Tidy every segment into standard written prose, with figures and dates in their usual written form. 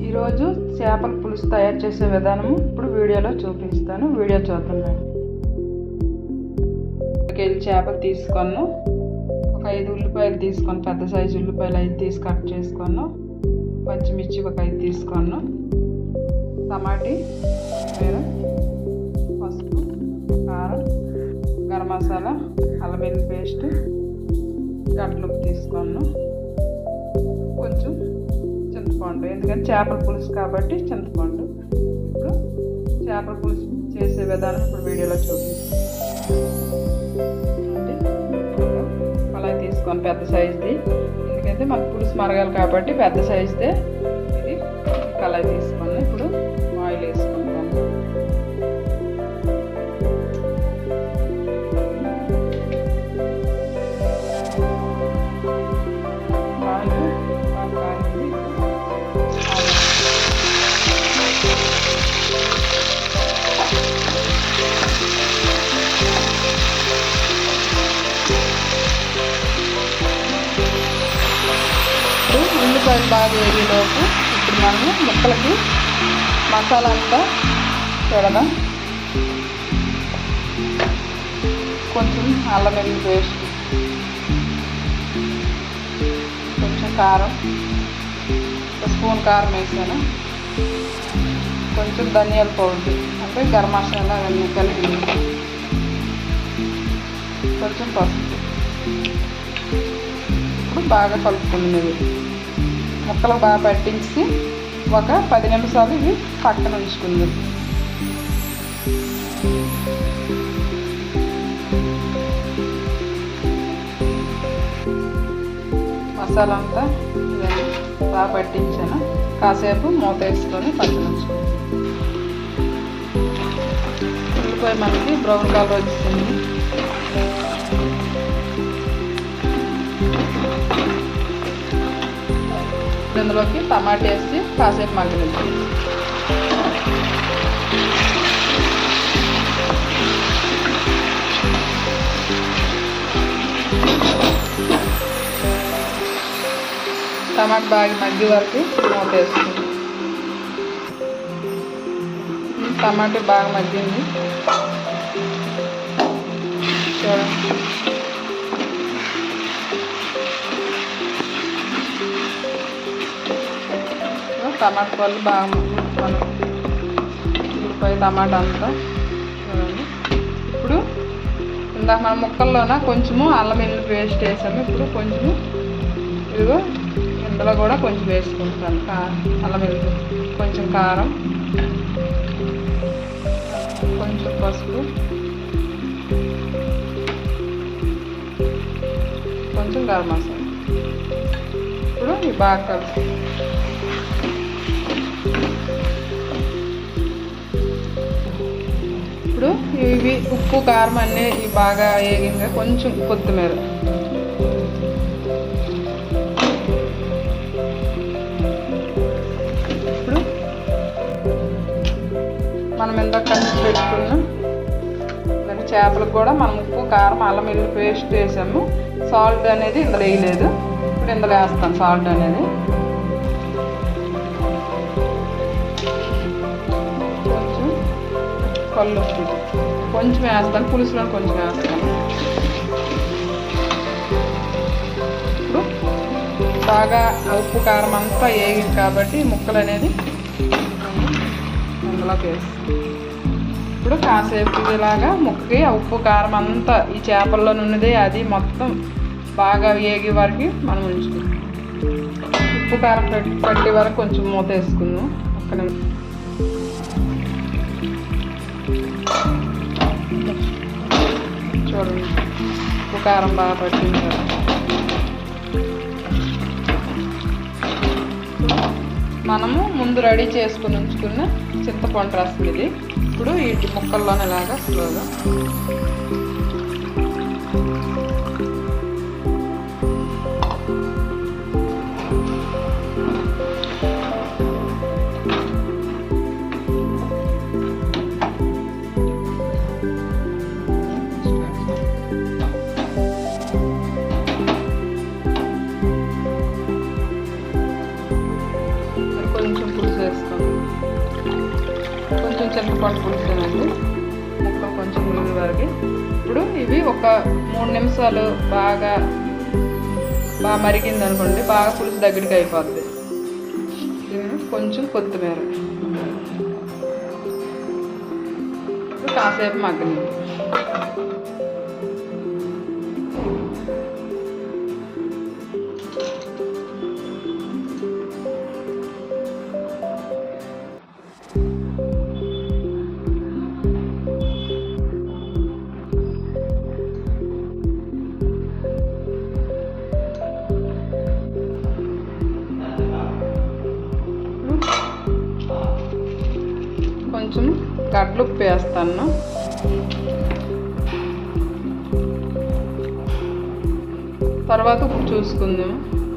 ఈరోజు చేపల పులుసు తయారు చేసే విధానము ఇప్పుడు వీడియోలో చూపిస్తాను. వీడియో చూద్దాం. 1 కేజీ చేపలు తీసుకున్నాను. ఒక 5 ఉల్లిపాయలు తీసుకొని, పెద్ద సైజు ఉల్లిపాయలు 5 తీసి కట్ చేసుకున్నాను. పచ్చిమిర్చి ఒక 5 తీసుకున్నాను. టమాటీ, పసుపు, కారం, గరం మసాలా, అల్లం వెల్లుల్లి పేస్ట్, గడ్డలుప్పు తీసుకున్నాను. కొంచెం చింతపండు, ఎందుకంటే చేపల పులుసు కాబట్టి చింతపండు. ఇప్పుడు చేపల పులుసు చేసే విధానం ఇప్పుడు వీడియోలో చూపిస్తాను. కళాయి తీసుకొని పెద్ద సైజుది, ఎందుకంటే మనకు పులుసు మరగాలి కాబట్టి పెద్ద సైజుదే ఇది కళాయి తీసుకొని ఇప్పుడు ఆయిల్ వేసుకుంటాను. ఉల్లిపాయలు బాగా వేగేలోపు ఇప్పుడు మనము ముక్కలకి మసాలా అంతా పెడదాం. కొంచెం అల్లం వెల్లుల్లి పేస్ట్, కొంచెం కారం, ఒక స్పూన్ కారం వేసాను. కొంచెం ధనియాల పౌడర్ అంటే గరం మసాలా అవన్నీ కలిపి, కొంచెం పసుపు. ఇప్పుడు బాగా కలుపుకున్నది ముక్కలు బాగా పట్టించి ఒక 10 నిమిషాలు ఇవి పక్కన ఉంచుకుంది. మసాలా అంతా బాగా పట్టించాను. కాసేపు మూత వేసుకొని పక్కన ఉంచుకుంది. ఉల్లిపాయ మనకి బ్రౌన్ కలర్ వచ్చింది. ఇందులోకి టమాటా వేసి కాసేపు మగ్గనిద్దాం. టమాటా బాగా మగ్గే వరకు మూత వేసుకుంది. టమాటా బాగా మగ్గింది చూడండి. టమాటా పళ్ళు బాగా మనం ఉల్లిపాయ టమాటా అంతా చూడండి. ఇప్పుడు ఇందాక మన ముక్కల్లోన కొంచెము అల్లం వెల్లుల్లి పేస్ట్ వేసాము. ఇప్పుడు కొంచెము ఇదిగో ఇందులో కూడా కొంచెం వేసుకుంటాను అల్లం వెల్లుల్లి, కొంచెం కారం, కొంచెం పసుపు, కొంచెం గరం మసాలా. ఇప్పుడు ఇవి బాగా కలిసి ఇప్పుడు ఇవి ఉప్పు కారం అన్నీ ఇవి బాగా వేగంగా కొంచెం కొత్తిమీర, ఇప్పుడు మనం ఇందాక కలిసి పెట్టుకున్నాం చేపలకు కూడా మనం ఉప్పు కారం అల్లం వెల్లుల్లి పేస్ట్ వేసాము. సాల్ట్ అనేది ఇందులో వేయలేదు. ఇప్పుడు ఇందులో వేస్తాను సాల్ట్ అనేది. కళ్ళు కొంచెం వేస్తాను, పులుసులో కొంచెం వేస్తాను. ఇప్పుడు బాగా ఉప్పు కారం అంతా వేగింది కాబట్టి ముక్కలు అనేది అందులోకి వేస్తాను. ఇప్పుడు కాసేపు ఇలాగా ముక్కకి ఉప్పు కారం అంతా ఈ చేపల్లో ఉన్నది అది మొత్తం బాగా వేగే వరకు మనం ఉంచుకుందాం. ఉప్పు కారం పట్టే వరకు కొంచెం మూత వేసుకుందాం. అక్కడ చూడండి ఉప్పు కారం బాగా పట్టింది కదా. మనము ముందు రెడీ చేసుకుని ఉంచుకున్న చింతపండు రసం ఇది. ఇప్పుడు ఈ ముక్కల్లోనే ఇలాగా స్లోగా కొంచెం చింతపండు పులుసేనండి, ముక్కలు కొంచెం మునిగి వరకు. ఇప్పుడు ఇవి ఒక 3 నిమిషాలు బాగా మరిగింది అనుకోండి, బాగా పులుసు దగ్గరికి అయిపోద్ది. కొంచెం కొత్తిమీర కాసేపు మగ్గని. కొంచెం గడ్డలు ఉప్పు వేస్తాను. తర్వాత ఉప్పు చూసుకుందాము,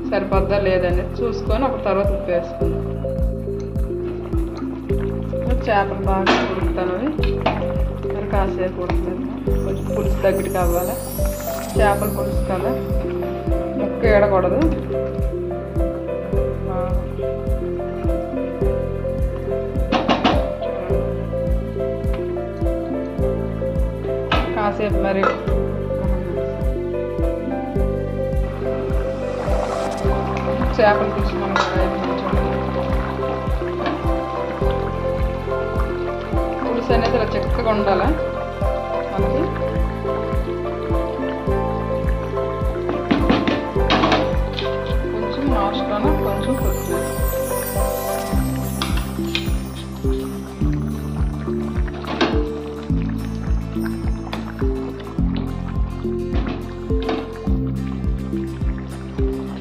సరిపోద్దా లేదనేది చూసుకొని అప్పుడు తర్వాత ఉప్పు వేసుకుందాం. చేపలు బాగా ఉడుకుతాను, మరి కాసేపు ఉడుకుతాను. కొంచెం పులుసు దగ్గరికి అవ్వాలి, చేపల పులుసు కదా, ముక్క ఏడకూడదు. కాసేపు మరి చేపల పులుసు మనకు పులుసు అనేది ఇలా చక్కగా ఉండాలి మనకి. కొంచెం లాస్ట్లోనే కొంచెం కొత్తిమీర.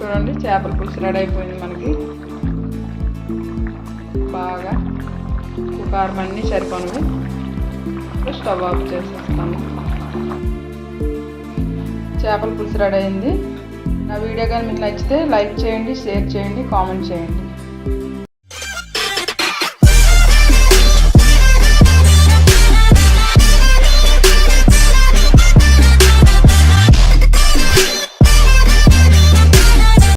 చూడండి, చేపల పులుసు రెడీ అయిపోయింది మనకి. బాగా కారం అన్నీ సరిపోనివి. స్టవ్ ఆఫ్ చేసేస్తాను. చేపల పులుసు రెడీ అయింది. నా వీడియో కానీ మీకు నచ్చితే లైక్ చేయండి, షేర్ చేయండి, కామెంట్ చేయండి.